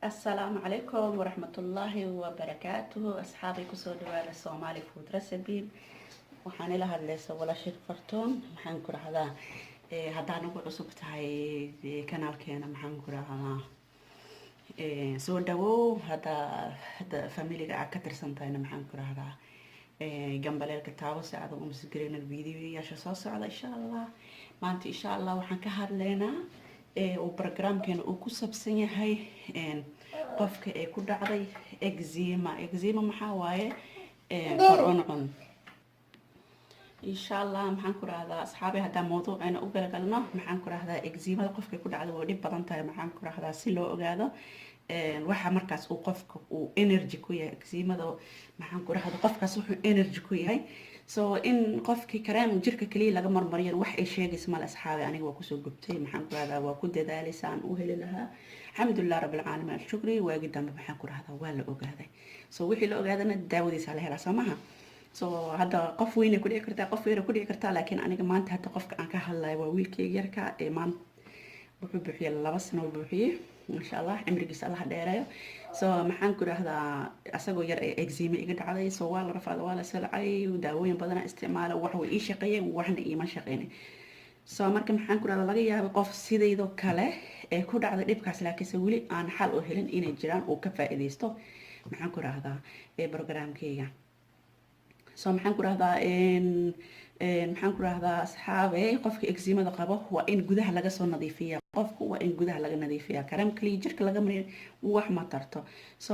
السلام عليكم ورحمة الله وبركاته أصحابي كسو دوالة Somali food recipe waxaan ila hadlaysa walaashid fartoon maxaan ku rahdaa haddaan ugu cusub tahay kanaalkeena maxaan ku rahdaa soo dhawow hadda familiga aad ka tirsan tahayna maxaan ku rahdaa gambaleelka taabo si aad u musgreen videoyaasha soo socda insha Allah maanta insha Allah waxaan ka hadlaynaa oo barnaamijkeena uu ku sabsan yahay qofka ay ku dhacday eczema maxaa waaye corona إن شاء الله محن كره أصحابي هذا موضوع أنا أقول قلنا محن كره هذا إكزيما قفك يكون على ودي بدن تاي محن كره هذا سلو هذا واحد مركز وقفك وإنرجي كويا إكزيما ده محن كره هذا قفك صح إنرجي كويا هاي إن قفك كرام جرك كلي لقى مرمريا واحد شيء اسمه الأصحاب يعني وكسو جبتي محن كره هذا وكنت ذا لسان أهل لها الحمد لله رب العالمين الشكري وقدام محن كره هذا ولا أقول هذا وحي لو هذا نداودي عليه لا سماها هذا قف وين كل يكرتا قف وين كل يكرتا لكن أنا ما أنت هذا قف عن كهلا وويلكي يركا إيمان بحبي الله بس نو بحبي إن شاء الله عمري جس الله دايره محن كره هذا أسقو ير إكزيما يقطع عليه ولا رفع ولا سلعي وداوين بدنا استعماله وحو إيش شقيه وحنا إيمان شقيني marka maxaan ku raada laga yaabo qof sidaydo kale ee ku dhacday dhibkaas laakiin wali aan xal u helin inay jiraan oo ka faa'iideysto maxaan ku raahdaa barnaamijkayga maxaan ku rahdaa maxaan ku rahdaa asxaabe qofka eczema qabo waa in gudaha laga soo nadiifiyaa qofku waa in gudaha laga nadiifiyaa karam kaliya jirka laga mariyo wax ma tarto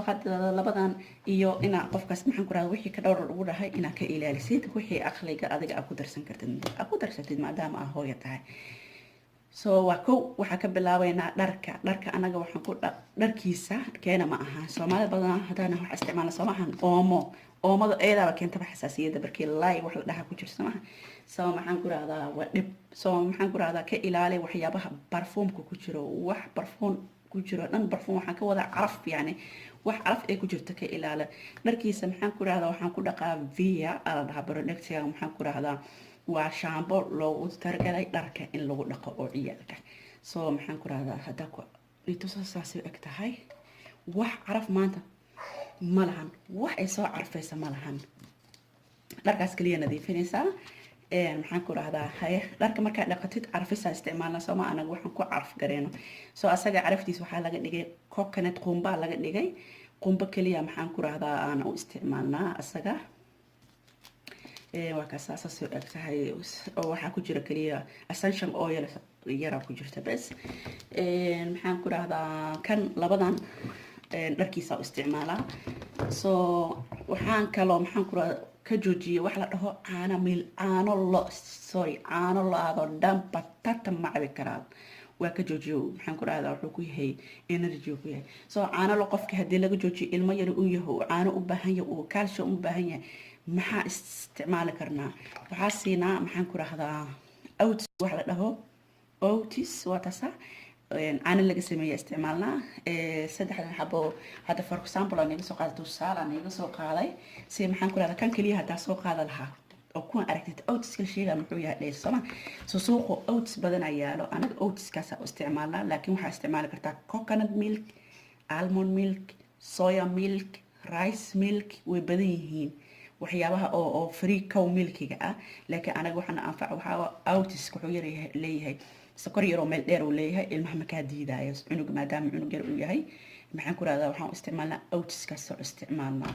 hadda labadan iyo ina qofkaas maxaan ku rahdaa wixii ka dhowr ugu dhahay ina ka ilaalisid wixii aqliga adiga aad ku darsan kartid aad ku darsatid maadaama aad hooyo tahay waa kow waxaa ka bilaabaynaa dharka anaga waxaan ku dharkiisa keena ma aha Soomaali badan hadana wax isticmaala Soomahan oomada eedaba keentaba xasaasiyada barkii laay wax la dhaha ku jirto ma maxaan ku rahdaa waa dhib maxaan ku rahdaa ka ilaali waxyaabaha parfumka ku jiro wax parfum ku jiro dhan parfum waxaan ka wada caraf yani wax caraf ay ku jirto ka ilaali dharkiisa maxaan ku rahdaa waxaan ku dhaqaa via ala dhaha productiga maxaan ku rahdaa waa shaambo loogu targalay dharka in lagu dhaqo oo ciyaalka maxaan ku rahdaa hadda ku itusaasi eg tahay wax caraf maanta malahan wax ay soo carfaysa malahan dharkaas kaliya nadiifinaysaa maxaan ku rahdaa haye dharka marka dhaqatid carfisa isticmaalna Soomaa anaga waxaan ku carf gareeno asaga caraftiis waxa laga dhigay coconut qumba laga dhigay qumba kaliya maxaan ku rahdaa aan u isticmaalnaa asaga waa ka saasa soo egtahay oo waxa ku jira kaliya essential oil yara ku jirta bas maxaan ku rahdaa kan labadan dharkiisa u isticmaalaa waxaan kaloo maxaan ku ka joojiyay wax la dhaho caano lo aado dhan batata ma cabi karaan waa ka joojiyo maxaan ku rahdaa wuxuu ku yahay energy ku yahay caano lo qofka hadii laga joojiyo ilmo yar uu yahay caano u baahan yahay oo calcium u baahan yahay maxaa isticmaali karnaa waxaa siinaa maxaan ku rahdaa oats wax la dhaho oats waa taasa أنا اللي قسمي استعمالنا سدح حبو هذا for example أنا يسوق هذا توصل أنا يسوق هذا سي محن كل هذا كان كليه هذا سوق هذا لها أو كون أركت أوتس كل شيء لما حويها ليش سما سوق أوتس بدن عياله أنا أوتس كاسة استعمالنا لكن وح استعمال كرتا coconut milk almond milk soya milk rice milk وبديهين وحيابها أو فري كو ميلك جاء لكن أنا جوحنا أنفع وحاو أوتس كحوير ليه سكر يرومل دير وليه المهم كاديدا يس عنق ما دام عنق جرو يهي محن كل هذا وحنا استعمالنا أوتس كسر استعمالنا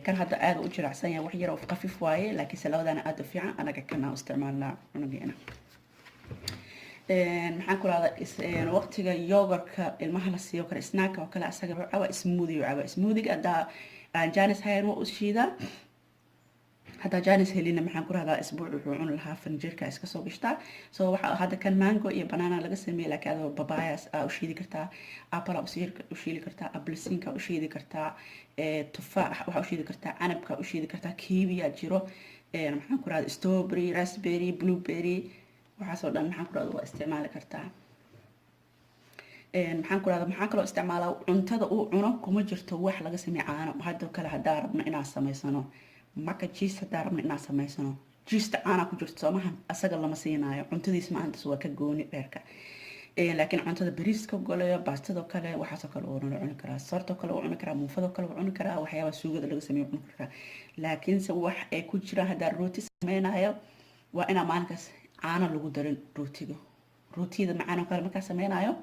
كان هذا عاد أجر عسانية وحيرة وخفيف واي لكن سلوا ده أنا أدفع أنا كنا استعمالنا عنقنا محن كل هذا وقت يوغرك المحل السيوكر سناك وكلا أسجر أو سموذي قد جانس هاي مو أشيدا هذا جانس هلينا محن كره هذا أسبوع وعون لها فنجر كاس كسو بيشتا هذا كان مانجو يا بنانا لقى سمي لك هذا بابايا أشيدي كرتا أبل أبصير أشيدي كرتا أبلسين كأشيدي كرتا تفاح وأشيدي كرتا عنب كأشيدي كرتا كيوي أجيرو محن كره هذا ستروبري راسبيري بلوبيري وحصل أن محن كره هذا استعمال كرتا maxaan ku rahdaa maxaan kaloo isticmaalaa cuntada uu cuno kuma jirto wax laga sameeyo caano hadda kale hadaa rabna inaan sameysano maka cheese hadaa rabna inaan sameysano cheese caana ku jirto Soomahan asaga lama siinaayo cuntadiis maanta waa ka gooni dheerka laakiin cuntada bariiska gole baastada kale waxaasoo kale oo cuni karaa soortoo kale oo cuni karaa muufadoo kale oo cuni karaa waxyaabaha suugada laga sameeyo cuni karaa laakiinse wax ay ku jiraan haddaa rooti sameynayo waa inaa maalinkaas caano lagu darin rootiyada macaan oo kale markaa sameynayo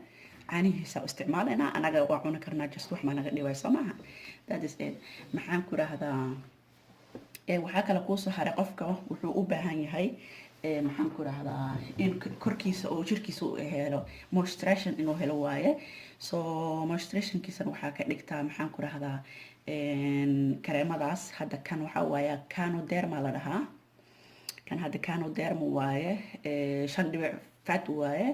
caanihiisa isticmaalana anaga waa cuni karnaa just wax ma naga dhibay soo maaha that is it maxaan ku rahdaa waxaa kale kuu soo haray qofka wuxuu u baahan yahay maxaan ku rahdaa in korkiisa oo jirkiisa uu helo moisturization inuu helo waaye so moisturizationkiisana waxaa ka dhigtaa maxaan ku rahdaa kareemadaas hadda kan waxaa waaye Canoderma la dhahaa kan hadda Canoderma waaye 5 dhibic fat waaye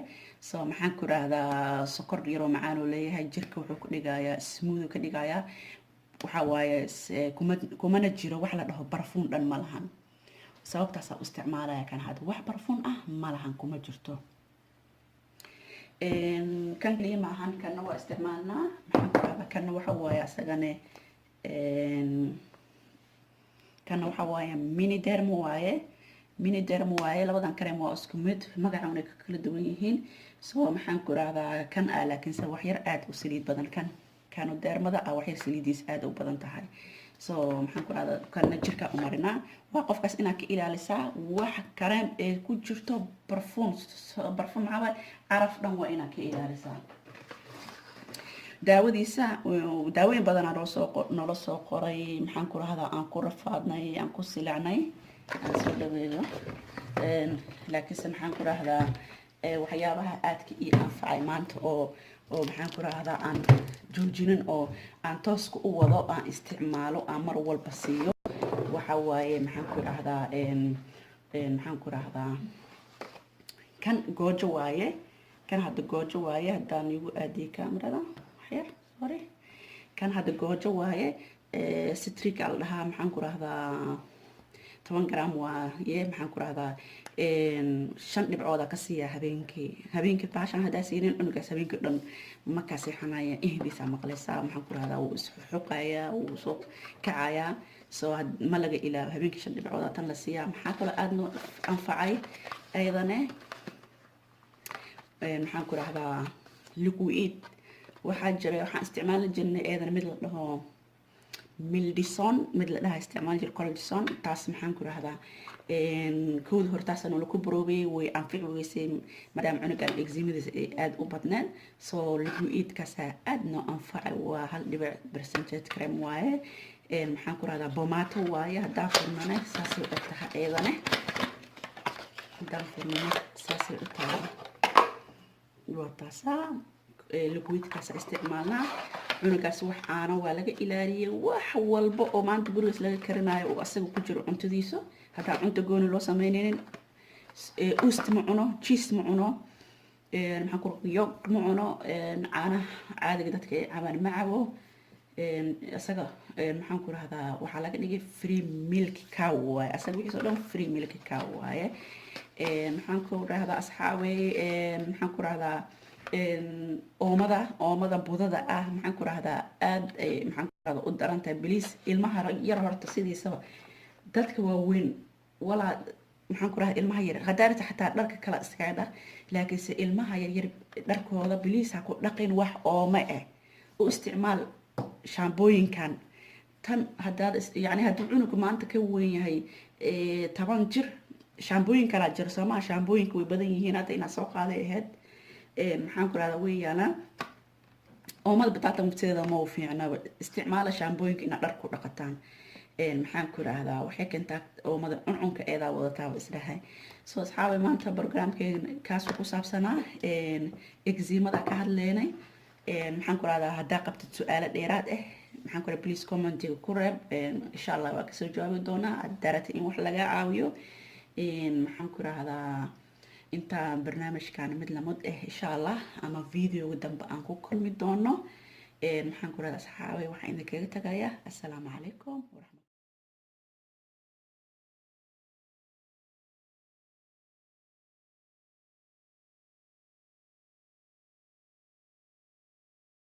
so maxaan ku rahdaa sokor yaro macaan oo leeyahay jirka wuxuu ku dhigayaa smooth ka dhigayaa waxa waaye kumana jiro wax la dhaho barfuun dhan ma lahan sababtaas aan isticmaalaya kan hadda wax barfuun ah ma lahan kuma jirto kan kaliya ma ahan kana waa isticmaalnaa maxaan ku rahdaa kana waxa waaye asagane kana waxa waaye mini dermo waaye labadan kareem waa isku mid magacuna ka kala duwan yihiin soo maxaan ku rahdaa kan laakiin se wax yar aad u saliid badan kan Canodermada wax yar saliidiis aad u badan tahay soo maxaan ku rahdaa kana jirka u marinaa waa qofkaas inaad ka ilaalisaa wax kareem ee ku jirto barfuun maxaa caraf dhan waa inaad ka ilaalisaa daawadiisa daawooyin badan noo soo qoray maxaan ku rahdaa aan ku rafaadnay aan ku silacnay aan soo dhaweeyo laakiinse maxaan ku rahdaa waxyaabaha aadka ii anfacay maanta oo maxaan ku rahdaa aan joojinin oo aan tooska u wado aan isticmaalo aan mar walba siiyo waxa waaye maxaan ku rahdaa maxaan ku rahdaa kan goojo waaye kan hadda goojo waaye haddaan igu aadiyay kamerada waxyar sorry kan hadda goojo waaye citric al dhahaa maxaan ku rahdaa 10 gram waaye maxaan ku rahdaa 5 dhibcood ka siiya habeenkii baashan hadaa siinin cunugaas habeenkii dhan markaa seexanaya ihdiisa maqlaysaa maxaan ku rahdaa uu isxuqayaa uu soo kacayaa soo ma laga ilaa habeenkii 5 dhibcood tan la siiya maxaa kale aad noo anfacay ayadane maxaan ku rahdaa liquid waxaa jiray waxaan isticmaali jirnay ayadana mid la dhaho Mildison mid la dhaha isticmaal jir Coladison taas maxaan ku rahdaa kood hortaasana la ku baroobay way anfici weysay madam cunuga eczemadiisa ay aad u badnaan soo liquid kaas aad noo anfacay waa 1% cream waaye maxaan ku rahdaa bomato waaye hadaa furnane saasay u tahay ayadana hadaa furnane saasay u tahay waa taasa liquid kaas isticmaalnaa cunugaas wax aana waa laga ilaaliyay wax walba oo maanta gurigaas laga karinayo oo asaga ku jiro cuntadiisa hadaa cunto gooni loo sameeynin ust ma cuno cheese ma cuno maxaan ku yogurt ma cuno caana caadiga dadka ay cabaan ma cabo asaga maxaan ku rahdaa waxa laga dhigay free milk cow waaye asaga wixii soo dhan free milk cow waaye maxaan ku rahdaa asxaabay maxaan ku rahdaa oomada budada ah maxaan ku rahdaa aad ay maxaan ku rahdaa u daran tahay biliis ilmaha yar horta sidiisaba dadka waaweyn walaa maxaan ku rahdaa ilmaha yar hadaarta xataa dharka kala iskaga dhaq laakiinse ilmaha yar dharkooda biliis ha ku dhaqin wax ooma u isticmaal shaambooyinkan tan hadaad yani hadduu cunuga maanta ka weyn yahay 10 jir shaambooyin kala jira soomaa shaambooyinka way badan yihiin hadda inaad soo qaaday ahayd maxaan ku rahdaa weeyana oomada bataata mufteeda ma u fiicna isticmaala shaambooyinka inaad dhar ku dhaqataan maxaan ku rahdaa waxay keentaa oomada cuncunka eedaa wadataa isdhahay soo asxaabay maanta barnaamijkeena kaas ku saabsanaa eczemada ka hadleynay maxaan ku rahdaa hadaa qabtid su'aalo dheeraad maxaan ku rahdaa please comment ku reeb insha Allah waa ka soo jawaabi doonaa adarata in wax laga caawiyo maxaan ku rahdaa inta barnaamijkan mid lamid insha Allah ama video dambe aan ku kulmi doono maxaan ku rahdaa asxaabay waxaan idin kaga tagayaa assalaamu calaykum